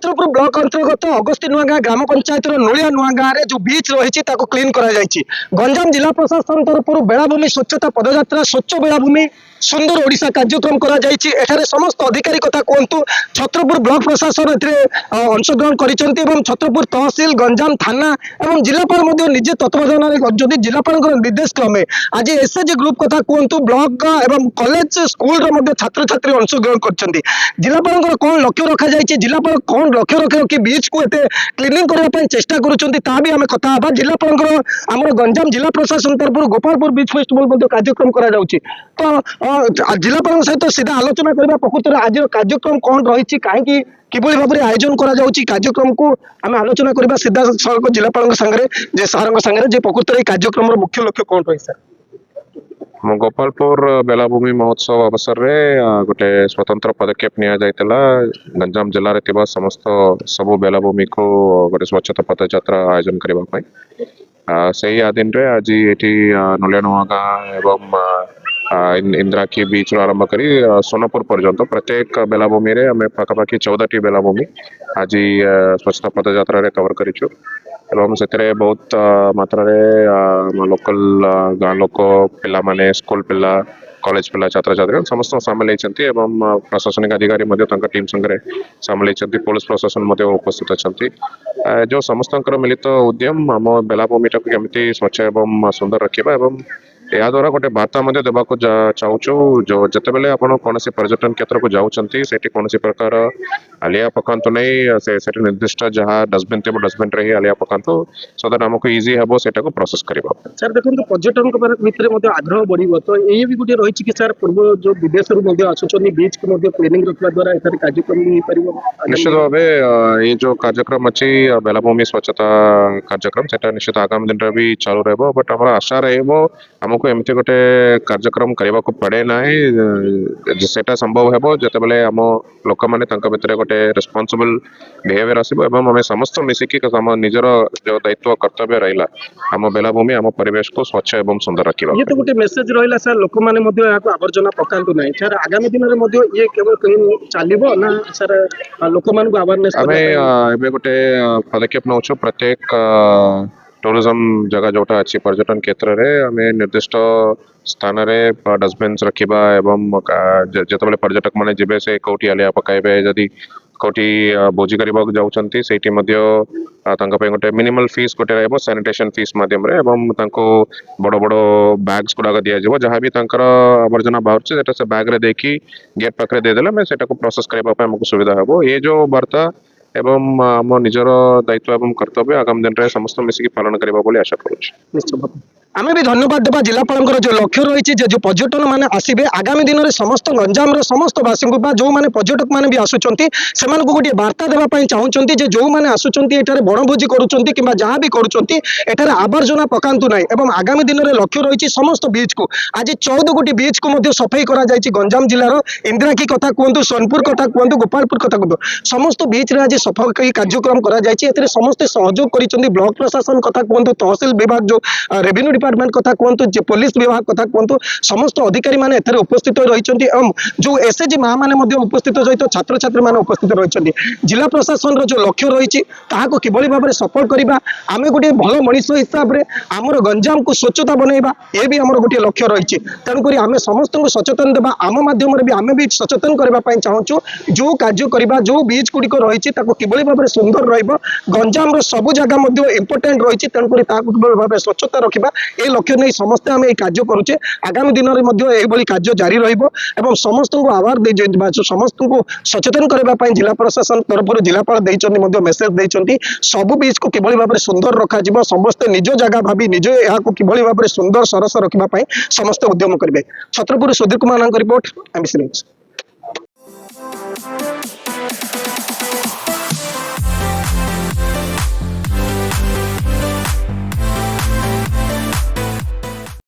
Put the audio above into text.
Chhatrapur block अंतर्गत अगस्ती नुआगाँ ग्राम पंचायत नोलिया नुआगाँ जो बीच रही क्लीन गंजाम जिला प्रशासन तरफ बेलाभूमि स्वच्छता पदयात्रा स्वच्छ बेलाभूमि सुंदर ओडिशा कार्यक्रम एठारे समस्त अधिकारी कथा कहतु छत्रपुर ब्लॉक प्रशासन अंशग्रहण कर छत्रपुर तहसिल गंजाम थाना और जिलापाल निजे तत्वावधान जिलापाल निर्देश क्रमे आज एसएचजी ग्रुप कथा कहतु ब्लॉक एवं कॉलेज स्कूल छात्र छात्री अंशग्रहण कर जिलापाल कौन लक्ष्य रखा जाए जिलापाल कौन लक्ष्य रखी बीच को एते क्लीनिंग करने चेष्टा करें कथा जिलापाल आम गंजाम जिला प्रशासन तरफ गोपालपुर बीच फेस्टिवल कार्यक्रम करा तो जिलापाल सहित सीधा आलोचना करबा प्रकृत आज कार्यक्रम कौन रही कहीं किभली भाव में आयोजन करा कार्यक्रम को आम आलोचना करबा सीधा सड़क जिलापाल सागर सागर प्रकृत कार्यक्रम मुख्य लक्ष्य कौन रही सर गोपालपुर बेलाभूमि महोत्सव अवसर में गोटे स्वतंत्र पदक्षेप निया गंजाम जिले में समस्त सबु बेलाभूमि को गोटे स्वच्छता पदयात्रा आयोजन करने से आदिन आज ये नोलिया नुआगाँ एवं इंदिराकी बीच आरंभ करी सोनपुर पर्यंत प्रत्येक बेलाभूमि आम पाखापाखि 14टी बेलाभूमि आज स्वच्छता पदयात्रा कवर करूँ एवं से बहुत मात्रा लोकल गाँ लोक पिला माने स्कूल पिला कॉलेज पिला छात्र छात्री समस्त सामिल होती प्रशासनिक अधिकारी टीम संगे सामिल होती पुलिस प्रशासन उपस्थित अच्छा जो समस्त मिलित उद्यम आम बेलाभूमि केमती स्वच्छ एवं सुंदर रखा या द्वारा गोटे वार्ता देवाक चाहूँ जो जितेबाला आप कौन पर्यटन क्षेत्र को जाऊँगी कौन प्रकार आलिया पकातु नहीं से निर्दिष्ट जहाँ डस्टबिन थे डस्टबिन रे ही आलिया पकातु सो दैट आमको इजी हे से प्रोसेस करवा सर देखो पर्यटन भितर आग्रह बढ़ तो ये भी गोटे रही कि सर पूर्व जो विदेश आसुच्च बीच को क्लीनिंग रखा द्वारा एथार कार्यक्रम निश्चित भाव ये जो कार्यक्रम अच्छी बेलाभूमि स्वच्छता कार्यक्रम से निश्चित आगामी दिन में भी चालू रहा बट आम आशा रमको एमती गोटे कार्यक्रम करने को पड़े ना सेटा संभव है जितेबाला आम लोक मैंने भितर गोटे रेस्पॉन्सिबल बिहेवियर आसो आम समस्त मिसिकी निजर जो दायित्व कर्तव्य रहा आम बेलाभूमि आम परिवेश को स्वच्छ एवं सुंदर रखा ये तो गोटे मेसेज रहा सर लोक मैंने आवर्जना पकातु ना सर आगामी दिन में ये केवल क्लीन चलो ना सर लोक अवेयरनेस आम गोटे पदक्षेप नौ प्रत्येक टूरिज्म जगह जोटा अच्छी पर्यटन क्षेत्र में आम निर्दिष्ट स्थान डस्टबिन रखा एवं जिते पर्यटक मैंने जी से कौटी आलिया पकाइबे जदि कौटी भोजी करने जाऊँगी से गोटे मिनिमल फीस गोटे रहा सैनिटेशन फीस मध्यम बड़ बड़ बैग्स गुड़ाक दिज्व जहाँ भी आवर्जना बाहर से बैग रे देखी गेट पाखे देदेले से प्रोसेस करने आमको सुविधा हे ये जो वार्ता एवं आम निजर दायित्व एवं कर्तव्य आगामी दिन में समस्त मिसिकी पालन करने आशा करुँ आम भी धन्यवाद देवा जिलापाल जो लक्ष्य रही जो पर्यटन मैंने आसवे आगामी दिन में समस्त गंजाम समस्त बासी जो मैंने पर्यटक मैंने भी आसुँच से गोटे वार्ता देवाई चाहूँगी जो मैंने आसुँच ये बणभोजी करुँच जहाँ भी करुँच आवर्जना पकातु ना एवं आगामी दिन में लक्ष्य रही समस्त बीच को आज 14 गोटी बीच को सफाई कर गंजाम जिलार इंदिराकी कथा कहतु सोनपुर कथा कहतु गोपालपुर कथा कहतु समस्त बीच में आज सफाई कार्यक्रम कर समस्ते सहयोग कर ब्लॉक प्रशासन कथा कहतु तहसिल विभाग जो रेवेन्यू डिपार्टमेंट कथा कहतु पुलिस विभाग कथा कहतु समस्त अधिकारी माने एथरे उपस्थित रही जो एसएचजी माँ मैंने उपस्थित सहित छात्र छात्री मैंने उपस्थित रही जिला प्रशासन जो लक्ष्य रही किभली भाव में सफल करवा आम गोटे भल मनीष हिसाब से आमर गंजाम को स्वच्छता बनइबा ये भी आमर गोटे लक्ष्य रही तेणुक आम समस्त को सचेतन देवा आम माध्यम भी आम भी सचेतन करने चाहूँ जो कार्य करवा जो बीच गुड़िक रही किभली भाव में सुंदर रंजाम सबू जगह इंपोर्टेंट रही तेणुक किभली भाव स्वच्छता रखा ये लक्ष्य नहीं समस्ते आम ये कार्य करुचे आगामी दिन में कार्य जारी रही समस्त को आवार समस्त को सचेतन करने जिला प्रशासन तरफ जिलापाल मेसेज देते सबू बीच को किभली भाव में सुंदर रखा समस्ते निज जगह भावी निज यहाँ किभली भाव में सुंदर सरस रखापी समस्ते उद्यम करेंगे Chhatarpur Sudhir Kumar report MBC news.